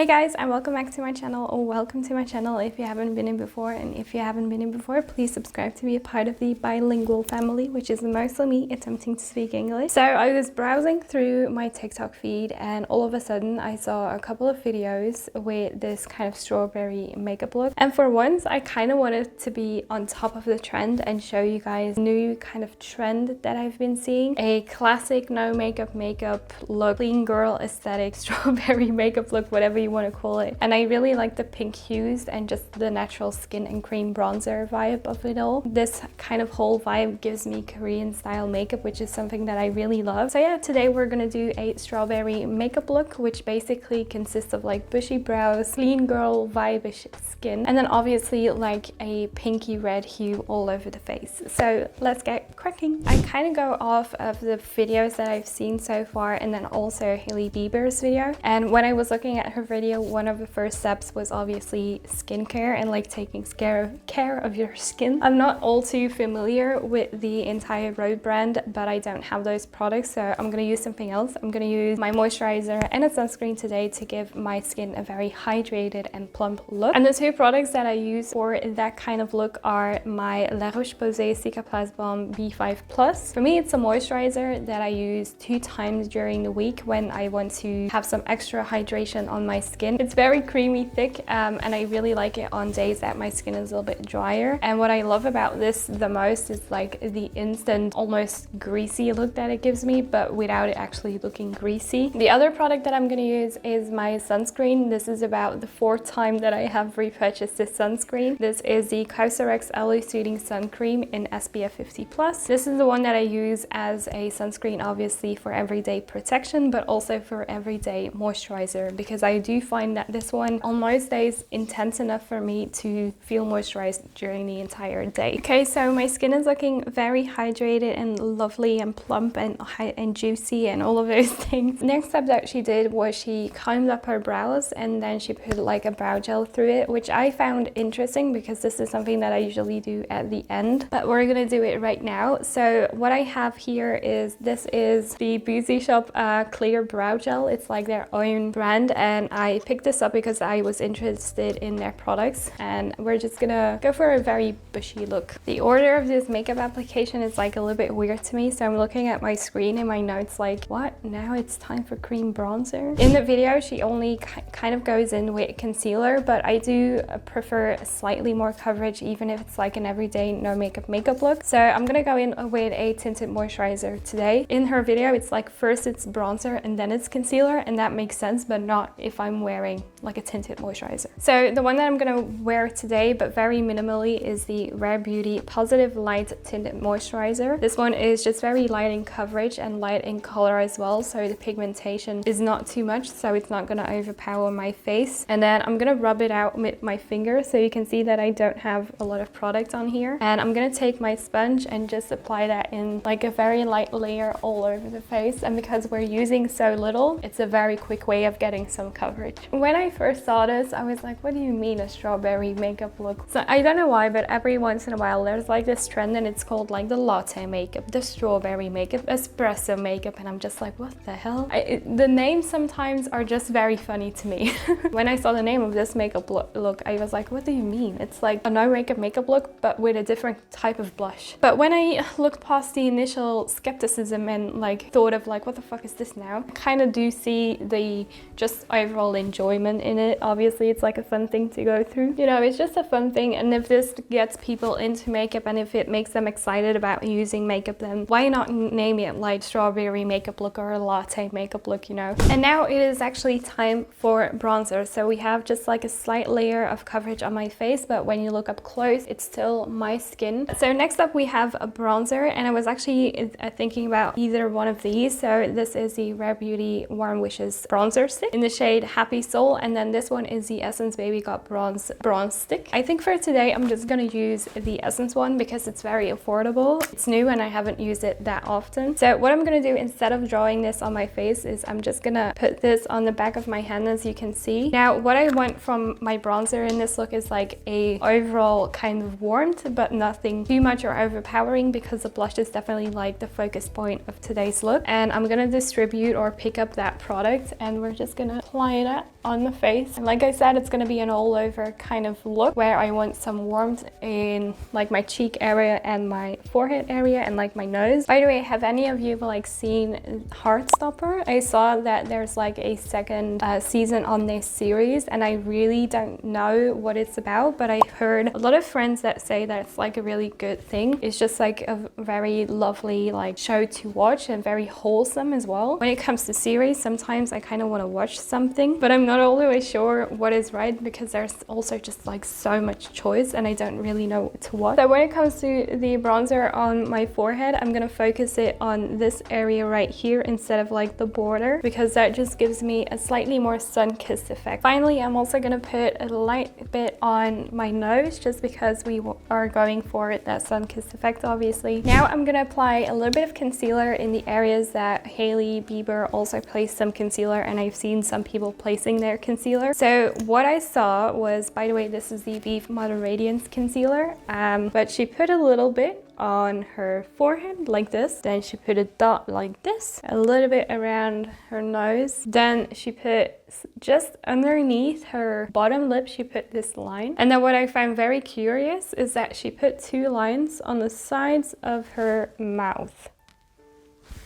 Hey guys, and welcome back to my channel, or welcome to my channel if you haven't been in before. And if you haven't been in before, please subscribe to be a part of the bilingual family, which is mostly me attempting to speak English. So I was browsing through my TikTok feed and all of a sudden I saw a couple of videos with this kind of strawberry makeup look. And for once, I kind of wanted to be on top of the trend and show you guys a new kind of trend that I've been seeing. A classic no makeup look, clean girl aesthetic, strawberry makeup look, whatever you want to call it. And I really like the pink hues and just the natural skin and cream bronzer vibe of it all. This kind of whole vibe gives me Korean style makeup, which is something that I really love. So yeah, today we're gonna do a strawberry makeup look, which basically consists of like bushy brows, clean girl vibe-ish skin, and then obviously like a pinky red hue all over the face. So let's get cracking. I kind of go off of the videos that I've seen so far, and then also Hailey Bieber's video. And when I was looking at her video, one of the first steps was obviously skincare and like taking care of your skin. I'm not all too familiar with the entire Rhode brand, but I don't have those products, so I'm gonna use something else. I'm gonna use my moisturizer and a sunscreen today to give my skin a very hydrated and plump look. And the two products that I use for that kind of look are my La Roche-posay Cicaplast Balm B5+. For me, it's a moisturizer that I use 2 times during the week when I want to have some extra hydration on my skin. It's very creamy thick, and I really like it on days that my skin is a little bit drier. And what I love about this the most is like the instant, almost greasy look that it gives me, but without it actually looking greasy. The other product that I'm going to use is my sunscreen. This is about the 4th time that I have repurchased this sunscreen. This is the Cosrx ALOE Soothing Sun Cream in SPF 50+. This is the one that I use as a sunscreen, obviously for everyday protection, but also for everyday moisturizer, because I do find that this one on most days intense enough for me to feel moisturized during the entire day. Okay, so my skin is looking very hydrated and lovely and plump and juicy and all of those things. Next step that she did was she combed up her brows and then she put like a brow gel through it, which I found interesting because this is something that I usually do at the end, but we're gonna do it right now. So what I have here is, this is the Boozyshop clear brow gel. It's like their own brand, and I picked this up because I was interested in their products, and we're just gonna go for a very bushy look. The order of this makeup application is like a little bit weird to me, so I'm looking at my screen and my notes like, what? Now it's time for cream bronzer? In the video, she only kind of goes in with concealer, but I do prefer slightly more coverage, even if it's like an everyday no makeup look. So I'm gonna go in with a tinted moisturizer today. In her video, it's like first it's bronzer and then it's concealer, and that makes sense, but not if I'm wearing like a tinted moisturizer. So the one that I'm gonna wear today, but very minimally, is the REM Beauty Positive Light Tinted Moisturizer. This one is just very light in coverage and light in color as well, so the pigmentation is not too much, so it's not gonna overpower my face. And then I'm gonna rub it out with my finger so you can see that I don't have a lot of product on here. And I'm gonna take my sponge and just apply that in like a very light layer all over the face. And because we're using so little, it's a very quick way of getting some coverage. When I first saw this, I was like, what do you mean a strawberry makeup look? So I don't know why, but every once in a while there's like this trend and it's called like the latte makeup, the strawberry makeup, espresso makeup, and I'm just like, what the hell? The names sometimes are just very funny to me. When I saw the name of this makeup look, I was like, what do you mean? It's like a no makeup look, but with a different type of blush. But when I looked past the initial skepticism and like thought of like, what the fuck is this now? I kind of do see the just overall enjoyment in it. Obviously, it's like a fun thing to go through. You know, it's just a fun thing, and if this gets people into makeup and if it makes them excited about using makeup, then why not name it like strawberry makeup look or a latte makeup look, you know? And now it is actually time for bronzer. So we have just like a slight layer of coverage on my face, but when you look up close, it's still my skin. So next up we have a bronzer, and I was actually thinking about either one of these. So this is the REM Beauty Warm Wishes bronzer stick in the shade Happy Soul, and then this one is the Essence Baby Got Bronze stick. I think for today I'm just gonna use the Essence one because it's very affordable. It's new and I haven't used it that often. So what I'm gonna do instead of drawing this on my face is I'm just gonna put this on the back of my hand, as you can see. Now what I want from my bronzer in this look is like a overall kind of warmth, but nothing too much or overpowering, because the blush is definitely like the focus point of today's look. And I'm gonna distribute or pick up that product and we're just gonna apply it that on the face. And like I said, it's going to be an all over kind of look where I want some warmth in like my cheek area and my forehead area and like my nose. By the way, have any of you like seen Heartstopper? I saw that there's like a second season on this series, and I really don't know what it's about, but I heard a lot of friends that say that it's like a really good thing. It's just like a very lovely like show to watch and very wholesome as well. When it comes to series, sometimes I kind of want to watch something, but I'm not always sure what is right because there's also just like so much choice and I don't really know what to watch. So when it comes to the bronzer on my forehead, I'm gonna focus it on this area right here instead of like the border, because that just gives me a slightly more sun-kissed effect. Finally, I'm also gonna put a light bit on my nose just because we are going for that sun-kissed effect, obviously. Now I'm gonna apply a little bit of concealer in the areas that Hailey Bieber also placed some concealer, and I've seen some people placing their concealer. So what I saw was, by the way, this is the Vieve Modern Radiance concealer, but she put a little bit on her forehead like this, then she put a dot like this, a little bit around her nose, then she put just underneath her bottom lip, she put this line. And then what I find very curious is that she put 2 lines on the sides of her mouth.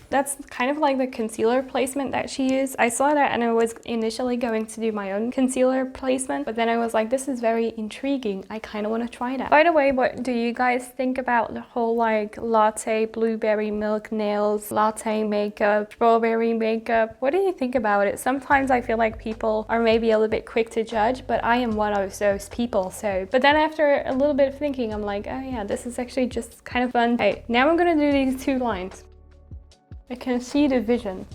That's kind of like the concealer placement that she used. I saw that and I was initially going to do my own concealer placement, but then I was like, this is very intriguing. I kind of want to try that. By the way, what do you guys think about the whole like latte blueberry milk nails, latte makeup, strawberry makeup? What do you think about it? Sometimes I feel like people are maybe a little bit quick to judge, but I am one of those people. So, but then after a little bit of thinking, I'm like, oh yeah, this is actually just kind of fun. Hey, now I'm gonna do these 2 lines. I can see the vision.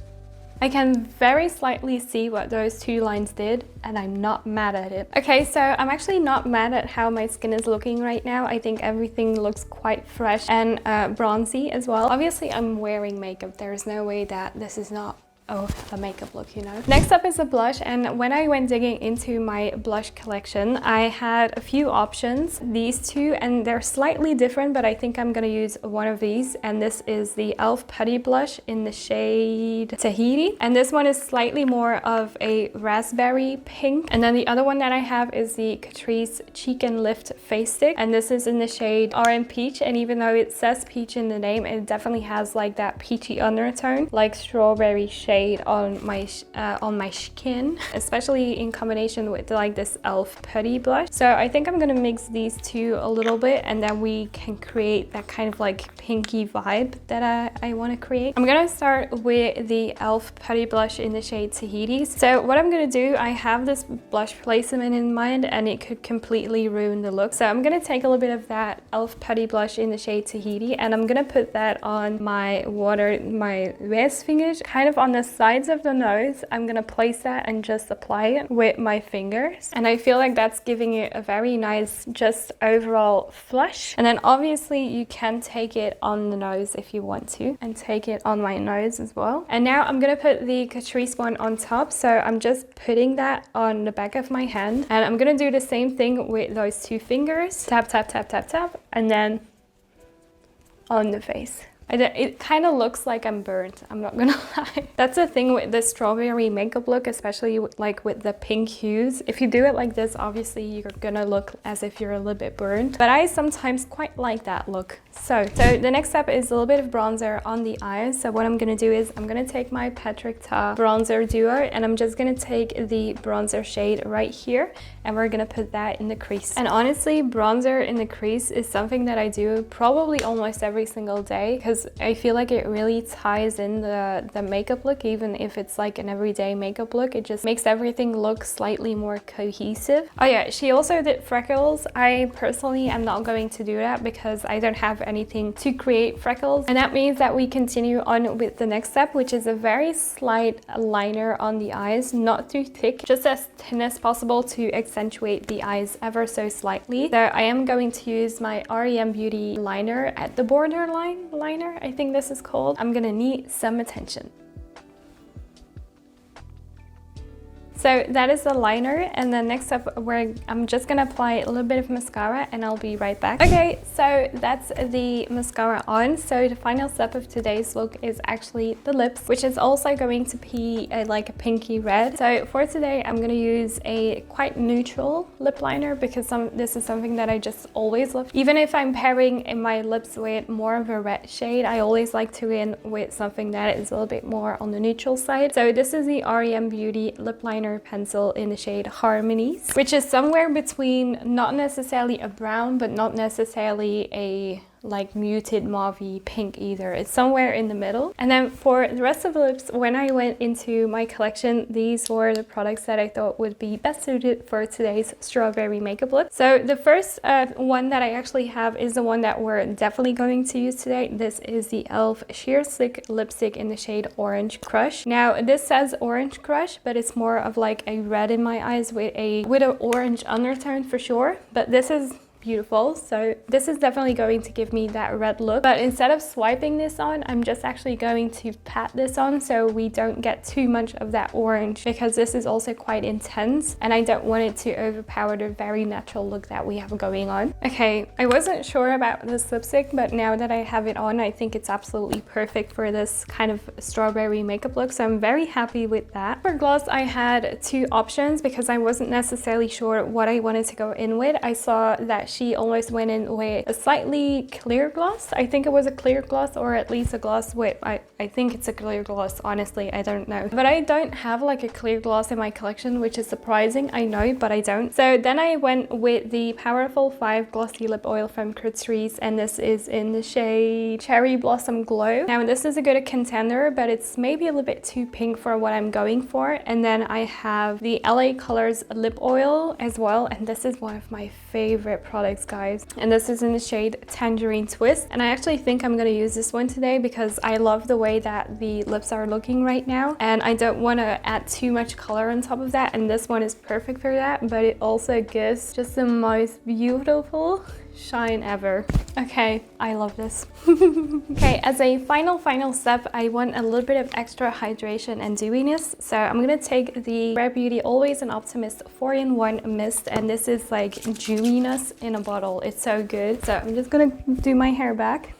I can very slightly see what those 2 lines did, and I'm not mad at it. Okay, so I'm actually not mad at how my skin is looking right now. I think everything looks quite fresh and bronzy as well. Obviously, I'm wearing makeup. There's no way that this is not a makeup look, you know. Next up is a blush, and when I went digging into my blush collection, I had a few options, these 2, and they're slightly different, but I think I'm gonna use one of these, and this is the e.l.f. Putty blush in the shade Tahiti, and this one is slightly more of a raspberry pink, and then the other one that I have is the Catrice Cheek and Lift face stick, and this is in the shade RM Peach, and even though it says peach in the name, it definitely has like that peachy undertone, like strawberry shade on my skin, especially in combination with like this e.l.f. Putty blush. So I think I'm gonna mix these 2 a little bit, and then we can create that kind of like pinky vibe that I want to create. I'm gonna start with the e.l.f. Putty blush in the shade Tahiti. So what I'm gonna do, I have this blush placement in mind and it could completely ruin the look. So I'm gonna take a little bit of that e.l.f. Putty blush in the shade Tahiti, and I'm gonna put that on my res fingers, kind of on the sides of the nose. I'm gonna place that and just apply it with my fingers, and I feel like that's giving it a very nice just overall flush. And then obviously you can take it on the nose if you want to, and take it on my nose as well. And now I'm gonna put the Catrice one on top, so I'm just putting that on the back of my hand, and I'm gonna do the same thing with those 2 fingers, tap tap tap tap tap, and then on the face. It kind of looks like I'm burnt, I'm not gonna lie. That's the thing with the strawberry makeup look, especially like with the pink hues. If you do it like this, obviously you're gonna look as if you're a little bit burnt, but I sometimes quite like that look. So the next step is a little bit of bronzer on the eyes. So what I'm gonna do is I'm gonna take my Patrick Ta bronzer duo, and I'm just gonna take the bronzer shade right here, and we're gonna put that in the crease. And honestly, bronzer in the crease is something that I do probably almost every single day, because I feel like it really ties in the makeup look. Even if it's like an everyday makeup look, it just makes everything look slightly more cohesive. Oh yeah, she also did freckles. I personally am not going to do that because I don't have anything to create freckles, and that means that we continue on with the next step, which is a very slight liner on the eyes, not too thick, just as thin as possible to accentuate the eyes ever so slightly. So I am going to use my REM Beauty liner at the borderline liner, I think this is called. I'm gonna need some attention. So that is the liner, and then next up I'm just gonna apply a little bit of mascara and I'll be right back. Okay, so that's the mascara on. So the final step of today's look is actually the lips, which is also going to be like a pinky red. So for today I'm gonna use a quite neutral lip liner because this is something that I just always love. Even if I'm pairing in my lips with more of a red shade, I always like to go in with something that is a little bit more on the neutral side. So this is the REM Beauty lip liner pencil in the shade Harmonies, which is somewhere between not necessarily a brown but not necessarily a like muted mauve pink either. It's somewhere in the middle. And then for the rest of the lips, when I went into my collection, these were the products that I thought would be best suited for today's strawberry makeup look. So the first one that I actually have is the one that we're definitely going to use today. This is the e.l.f. Sheer Stick lipstick in the shade Orange Crush. Now this says Orange Crush, but it's more of like a red in my eyes with an orange undertone for sure. But this is beautiful. So this is definitely going to give me that red look, but instead of swiping this on, I'm just actually going to pat this on so we don't get too much of that orange, because this is also quite intense and I don't want it to overpower the very natural look that we have going on. Okay, I wasn't sure about this lipstick, but now that I have it on, I think it's absolutely perfect for this kind of strawberry makeup look, so I'm very happy with that. For gloss, I had two options because I wasn't necessarily sure what I wanted to go in with. I saw that she almost went in with a slightly clear gloss. I think it was a clear gloss, or at least a gloss with, I think it's a clear gloss, honestly, I don't know. But I don't have like a clear gloss in my collection, which is surprising, I know, but I don't. So then I went with the Powerful 5 Glossy Lip Oil from Catrice, and this is in the shade Cherry Blossom Glow. Now this is a good contender, but it's maybe a little bit too pink for what I'm going for. And then I have the LA Colors Lip Oil as well, and this is one of my favorite products, guys, and this is in the shade Tangerine Twist. And I actually think I'm going to use this one today because I love the way that the lips are looking right now, and I don't want to add too much color on top of that, and this one is perfect for that, but it also gives just the most beautiful shine ever. Okay, I love this. Okay, as a final step, I want a little bit of extra hydration and dewiness, so I'm gonna take the REM Beauty Always an Optimist 4-in-1 mist, and this is like dewiness in a bottle. It's so good. So I'm just gonna do my hair back.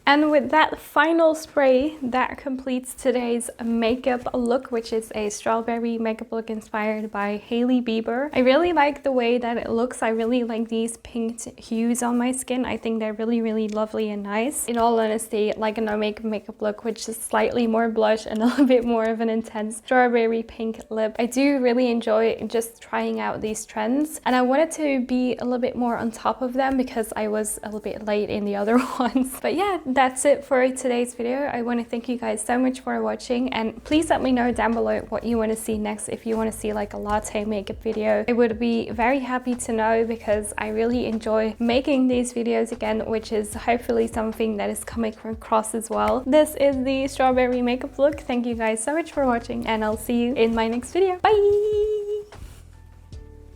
And with that final spray, that completes today's makeup look, which is a strawberry makeup look inspired by Hailey Bieber. I really like the way that it looks. I really like these pink hues on my skin. I think they're really, really lovely and nice. In all honesty, like a no makeup look, which is slightly more blush and a little bit more of an intense strawberry pink lip. I do really enjoy just trying out these trends, and I wanted to be a little bit more on top of them because I was a little bit late in the other ones. But yeah, that's it for today's video. I want to thank you guys so much for watching, and please let me know down below what you want to see next. If you want to see like a latte makeup video, I would be very happy to know, because I really enjoy making these videos again, which is hopefully something that is coming across as well. This is the strawberry makeup look. Thank you guys so much for watching, and I'll see you in my next video. Bye!